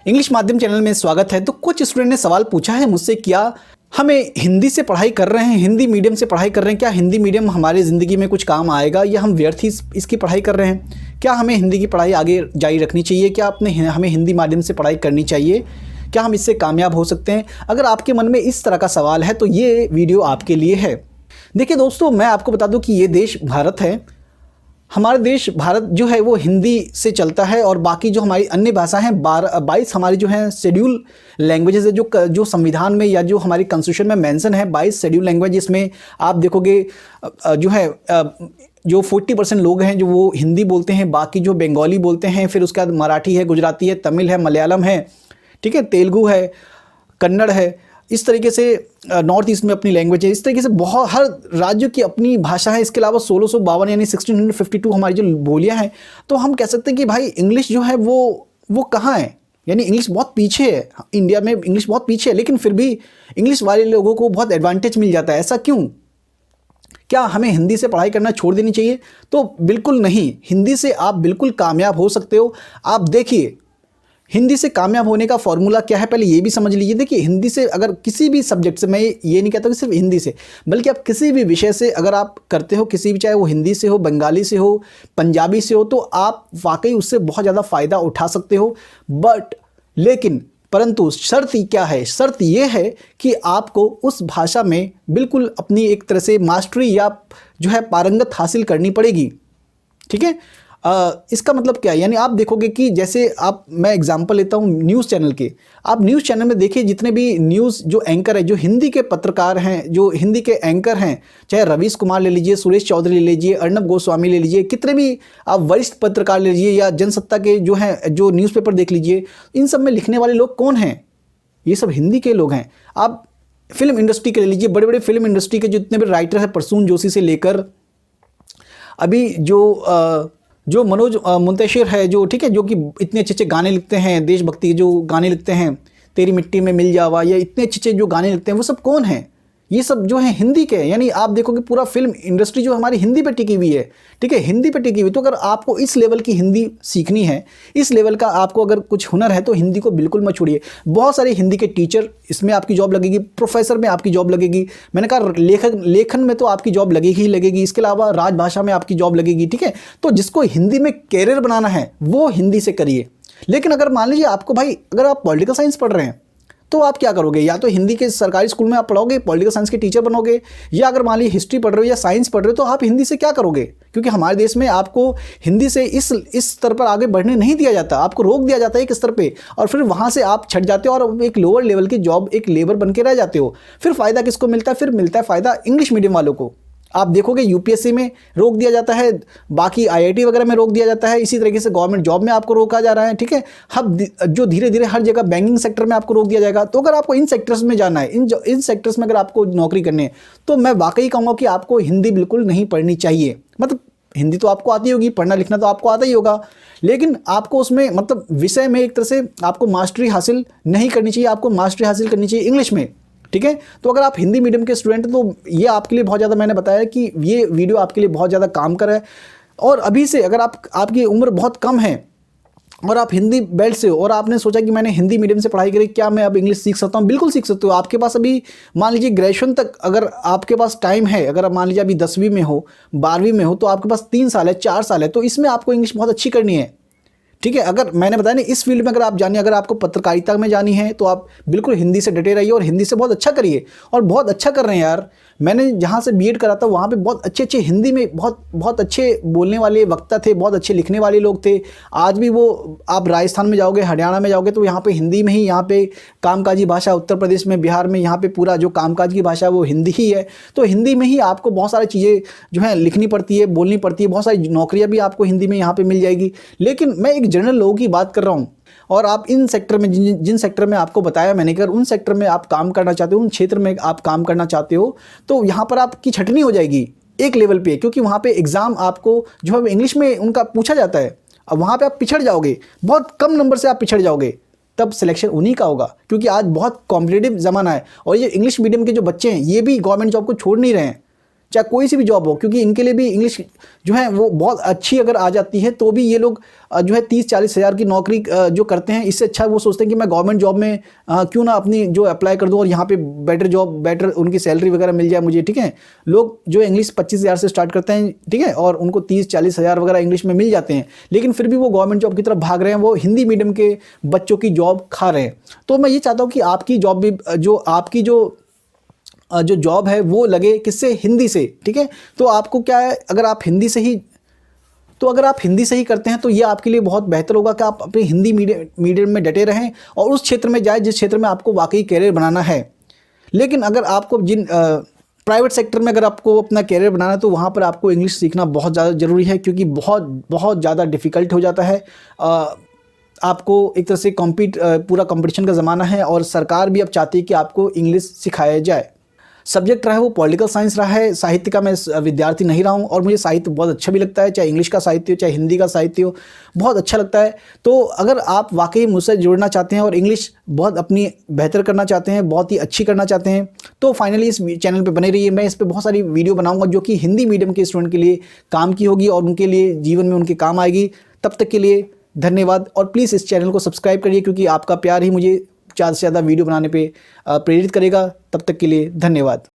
English माध्यम channel में स्वागत है। तो कुछ स्टूडेंट ने सवाल पूछा है मुझसे, क्या हमें हिंदी से पढ़ाई कर रहे हैं, हिंदी मीडियम से पढ़ाई कर रहे हैं, क्या हिंदी मीडियम हमारी ज़िंदगी में कुछ काम आएगा या हम व्यर्थ ही इसकी पढ़ाई कर रहे हैं? क्या हमें हिंदी की पढ़ाई आगे जारी रखनी चाहिए? क्या हमें हिंदी माध्यम से पढ़ाई करनी चाहिए? क्या हम इससे कामयाब हो सकते हैं? अगर आपके मन में इस तरह का सवाल है तो ये वीडियो आपके लिए है। देखिए दोस्तों, मैं आपको बता दूं कि ये देश भारत है। हमारा देश भारत जो है वो हिंदी से चलता है और बाकी जो हमारी अन्य भाषा हैं 22 हमारी जो है शेड्यूल लैंग्वेजेस है, जो संविधान में या जो हमारी कॉन्स्टिट्यूशन में मेंशन है 22 शेड्यूल लैंग्वेज। इसमें आप देखोगे जो है जो 40% लोग हैं जो वो हिंदी बोलते हैं, बाकी जो बंगाली बोलते हैं, फिर उसके बाद मराठी है, गुजराती है, तमिल है, मलयालम है, ठीक है, तेलुगु है, कन्नड़ है। इस तरीके से नॉर्थ ईस्ट में अपनी लैंग्वेज है। इस तरीके से बहुत हर राज्य की अपनी भाषा है। इसके अलावा 1652 यानी 1652 हमारी जो बोलियां हैं। तो हम कह सकते हैं कि भाई इंग्लिश जो है वो कहाँ है, यानी इंग्लिश बहुत पीछे है। इंडिया में इंग्लिश बहुत पीछे है, लेकिन फिर भी इंग्लिश वाले लोगों को बहुत एडवांटेज मिल जाता है। ऐसा क्यों? क्या हमें हिंदी से पढ़ाई करना छोड़ देनी चाहिए? तो बिल्कुल नहीं, हिंदी से आप बिल्कुल कामयाब हो सकते हो। आप देखिए हिंदी से कामयाब होने का फॉर्मूला क्या है, पहले ये भी समझ लीजिए। देखिए हिंदी से अगर किसी भी सब्जेक्ट से, मैं ये नहीं कहता कि सिर्फ हिंदी से, बल्कि आप किसी भी विषय से अगर आप करते हो, किसी भी, चाहे वो हिंदी से हो, बंगाली से हो, पंजाबी से हो, तो आप वाकई उससे बहुत ज़्यादा फ़ायदा उठा सकते हो। परंतु शर्त क्या है? शर्त ये है कि आपको उस भाषा में बिल्कुल अपनी एक तरह से मास्टरी या जो है पारंगत हासिल करनी पड़ेगी। ठीक है, इसका मतलब क्या है? यानी आप देखोगे कि जैसे मैं एग्जांपल लेता हूँ न्यूज़ चैनल के। आप न्यूज़ चैनल में देखिए, जितने भी न्यूज़ जो एंकर है, जो हिंदी के पत्रकार हैं, जो हिंदी के एंकर हैं, चाहे रवीश कुमार ले लीजिए, सुरेश चौधरी ले लीजिए, अर्नब गोस्वामी ले लीजिए, कितने भी आप वरिष्ठ पत्रकार ले लीजिए, या जनसत्ता के जो हैं जो न्यूज़पेपर देख लीजिए, इन सब में लिखने वाले लोग कौन हैं? ये सब हिंदी के लोग हैं। आप फिल्म इंडस्ट्री के ले लीजिए, बड़े बड़े फिल्म इंडस्ट्री के जितने भी राइटर हैं, प्रसून जोशी से लेकर अभी जो मनोज मुंतशिर है, जो ठीक है, जो कि इतने अच्छे अच्छे गाने लिखते हैं, देशभक्ति के जो गाने लिखते हैं, तेरी मिट्टी में मिल जावा, या इतने अच्छे अच्छे जो गाने लिखते हैं, वो सब कौन हैं? ये सब जो है हिंदी के। यानी आप देखोगे पूरा फिल्म इंडस्ट्री जो हमारी हिंदी पे टिकी हुई है। ठीक है, हिंदी पे टिकी हुई। तो अगर आपको इस लेवल की हिंदी सीखनी है, इस लेवल का आपको अगर कुछ हुनर है, तो हिंदी को बिल्कुल मत छोड़िए। बहुत सारे हिंदी के टीचर, इसमें आपकी जॉब लगेगी, प्रोफेसर में आपकी जॉब लगेगी, मैंने कहा लेखन में तो आपकी जॉब लगेगी ही लगेगी, इसके अलावा राजभाषा में आपकी जॉब लगेगी। ठीक है, तो जिसको हिंदी में कैरियर बनाना है वो हिंदी से करिए। लेकिन अगर मान लीजिए आपको भाई, अगर आप पॉलिटिकल साइंस पढ़ रहे हैं तो आप क्या करोगे? या तो हिंदी के सरकारी स्कूल में आप पढ़ोगे, पॉलिटिकल साइंस के टीचर बनोगे, या अगर मान लीजिए हिस्ट्री पढ़ रहे हो या साइंस पढ़ रहे हो, तो आप हिंदी से क्या करोगे? क्योंकि हमारे देश में आपको हिंदी से इस स्तर पर आगे बढ़ने नहीं दिया जाता, आपको रोक दिया जाता है एक स्तर पे, और फिर वहाँ से आप छट जाते हो और एक लोअर लेवल की जॉब, एक लेबर बन के रह जाते हो। फिर फ़ायदा किसको मिलता है? फिर मिलता है फ़ायदा इंग्लिश मीडियम वालों को। आप देखोगे यूपीएससी में रोक दिया जाता है, बाकी आईआईटी वगैरह में रोक दिया जाता है, इसी तरीके से गवर्नमेंट जॉब में आपको रोका जा रहा है। ठीक है, अब जो धीरे धीरे हर जगह बैंकिंग सेक्टर में आपको रोक दिया जाएगा। तो अगर आपको इन सेक्टर्स में जाना है, इन सेक्टर्स में अगर आपको नौकरी करनी है, तो मैं वाकई कहूँगा कि आपको हिंदी बिल्कुल नहीं पढ़नी चाहिए। मतलब हिंदी तो आपको आती होगी, पढ़ना लिखना तो आपको आता ही होगा, लेकिन आपको उसमें मतलब विषय में एक तरह से आपको मास्टरी हासिल नहीं करनी चाहिए। आपको मास्टरी हासिल करनी चाहिए इंग्लिश में। ठीक है, तो अगर आप हिंदी मीडियम के स्टूडेंट हैं तो ये आपके लिए बहुत ज़्यादा, मैंने बताया कि ये वीडियो आपके लिए बहुत ज़्यादा काम कर है। और अभी से अगर आपकी उम्र बहुत कम है और आप हिंदी बेल्ट से हो और आपने सोचा कि मैंने हिंदी मीडियम से पढ़ाई करी, क्या मैं अब इंग्लिश सीख सकता हूँ? बिल्कुल सीख सकते हो। आपके पास अभी मान लीजिए ग्रेजुएशन तक अगर आपके पास टाइम है, अगर आप मान लीजिए अभी 10वीं में हो, 12वीं में हो, तो आपके पास 3 साल है, 4 साल है, तो इसमें आपको इंग्लिश बहुत अच्छी करनी है। ठीक है, अगर मैंने बताया ना, इस फील्ड में अगर आप जानिए, अगर आपको पत्रकारिता में जानी है, तो आप बिल्कुल हिंदी से डटे रहिए और हिंदी से बहुत अच्छा करिए। और बहुत अच्छा कर रहे हैं यार। मैंने जहाँ से बीएड करा था वहाँ पे बहुत अच्छे अच्छे हिंदी में बहुत अच्छे बोलने वाले वक्ता थे, बहुत अच्छे लिखने वाले लोग थे। आज भी वो, आप राजस्थान में जाओगे, हरियाणा में जाओगे, तो यहाँ पे हिंदी में ही, यहाँ पे कामकाजी भाषा, उत्तर प्रदेश में, बिहार में, यहाँ पे पूरा जो कामकाज की भाषा है वो हिंदी ही है। तो हिंदी में ही आपको बहुत सारी चीज़ें जो है लिखनी पड़ती है, बोलनी पड़ती है, बहुत सारी नौकरियाँ भी आपको हिंदी में यहाँ पर मिल जाएगी। लेकिन मैं एक जनरल लोगों की बात कर रहा हूँ, और आप इन सेक्टर में, जिन सेक्टर में आपको बताया मैंने, अगर उन सेक्टर में आप काम करना चाहते हो, उन क्षेत्र में आप काम करना चाहते हो, तो यहाँ पर आपकी छटनी हो जाएगी एक लेवल पे, क्योंकि वहाँ पे एग्ज़ाम आपको जो है इंग्लिश में उनका पूछा जाता है। अब वहाँ पे आप पिछड़ जाओगे, बहुत कम नंबर से आप पिछड़ जाओगे, तब सिलेक्शन उन्हीं का होगा। क्योंकि आज बहुत कॉम्पिटिटिव ज़माना है, और ये इंग्लिश मीडियम के जो बच्चे हैं ये भी गवर्नमेंट जॉब को छोड़ नहीं रहे हैं। चाहे कोई सी भी जॉब हो, क्योंकि इनके लिए भी इंग्लिश जो है वो बहुत अच्छी अगर आ जाती है तो भी ये लोग जो है 30-40 हज़ार की नौकरी जो करते हैं, इससे अच्छा वो सोचते हैं कि मैं गवर्नमेंट जॉब में क्यों ना अपनी जो अप्लाई कर दूं और यहाँ पे बेटर जॉब, बेटर उनकी सैलरी वगैरह मिल जाए मुझे, ठीक है। लोग जो इंग्लिश 25,000 से स्टार्ट करते हैं, ठीक है, और उनको 30-40 हज़ार वगैरह इंग्लिश में मिल जाते हैं, लेकिन फिर भी वो गवर्नमेंट जॉब की तरफ भाग रहे हैं, वो हिंदी मीडियम के बच्चों की जॉब खा रहे हैं। तो मैं ये चाहता हूँ कि आपकी जॉब भी जो आपकी जो जॉब है वो लगे किससे, हिंदी से, ठीक है। तो आपको क्या है, अगर आप हिंदी से ही करते हैं तो ये आपके लिए बहुत बेहतर होगा कि आप अपने हिंदी मीडियम में डटे रहें और उस क्षेत्र में जाए जिस क्षेत्र में आपको वाकई कैरियर बनाना है। लेकिन अगर आपको प्राइवेट सेक्टर में अगर आपको अपना कैरियर बनाना है तो वहाँ पर आपको इंग्लिश सीखना बहुत ज़्यादा ज़रूरी है, क्योंकि बहुत बहुत ज़्यादा डिफ़िकल्ट हो जाता है। आपको एक तरह से पूरा कंपटीशन का ज़माना है और सरकार भी अब चाहती है कि आपको इंग्लिश सिखाया जाए। सब्जेक्ट रहा है वो पॉलिटिकल साइंस रहा है, साहित्य का मैं विद्यार्थी नहीं रहा हूँ और मुझे साहित्य बहुत अच्छा भी लगता है, चाहे इंग्लिश का साहित्य हो चाहे हिंदी का साहित्य हो, बहुत अच्छा लगता है। तो अगर आप वाकई मुझसे जुड़ना चाहते हैं और इंग्लिश बहुत अपनी बेहतर करना चाहते हैं, बहुत ही अच्छी करना चाहते हैं, तो फाइनली इस चैनल पर बने रहिए। मैं इस पर बहुत सारी वीडियो बनाऊँगा जो कि हिंदी मीडियम के स्टूडेंट के लिए काम की होगी और उनके लिए जीवन में उनके काम आएगी। तब तक के लिए धन्यवाद और प्लीज़ इस चैनल को सब्सक्राइब करिए, क्योंकि आपका प्यार ही मुझे ज़्यादा से ज़्यादा वीडियो बनाने पे प्रेरित करेगा। तब तक के लिए धन्यवाद।